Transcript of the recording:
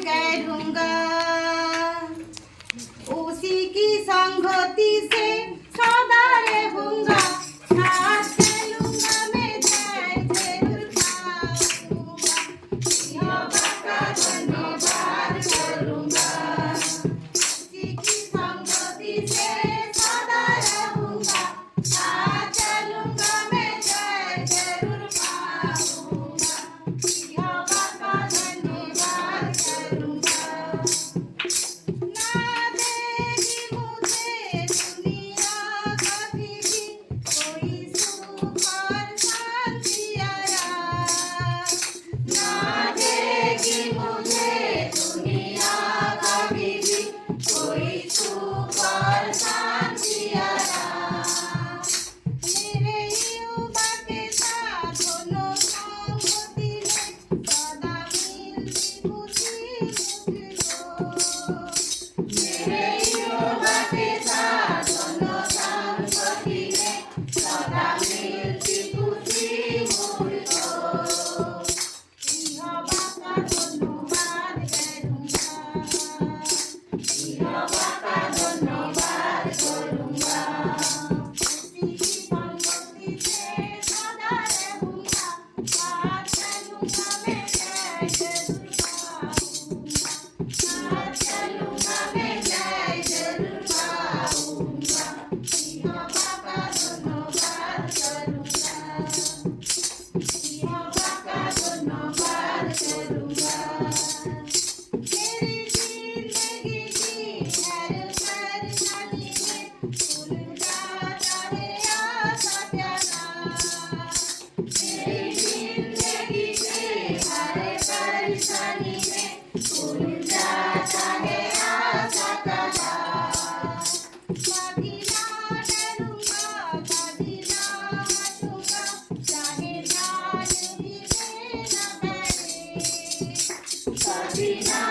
करूँगा, उसी की संगति से सदा रहूँगा। साथ चलूँगा मैं, जय जरूर पाऊँगा। यहोवा का धन्यवाद करूँगा, उसी की संगति से सदा रहूँगा। साथ चलूँगा मैं, जय जरूर पाऊँगा। यहोवा का धन्यवाद करूँगा। ना देगी मुझे दुनिया कभी भी कोई सुख और शांति आराम। ना देगी मुझे दुनिया कभी भी कोई सुख और शांति आराम। मेरे युवा के साथ दोनों संगति में सदा मिलती खुशी मुझको। मेरे युवा के साथ दोनों संगति में सदा मिलती खुशी मुझको। यहोवा का धन्यवाद करूँगा, यहोवा का धन्यवाद करूँगा। उसी की संगति से सदा रहूँगा। साथ चलूँगा मैं, जय जरूर पाऊँगा। साथ चलूँगा मैं, जय जरूर पाऊँगा। यहोवा का धन्यवाद करूँगा, यहोवा का धन्यवाद करूँगा। मेरी जिंदगी की हर परेशानी में खुल जाता है आशा प्यारा। मेरी जिंदगी की हर परेशानी में खुल जाता है आशा प्यारा। कभी ना डरूंगा, कभी ना हटूंगा, चाहे जान भी देना पड़े। कभी ना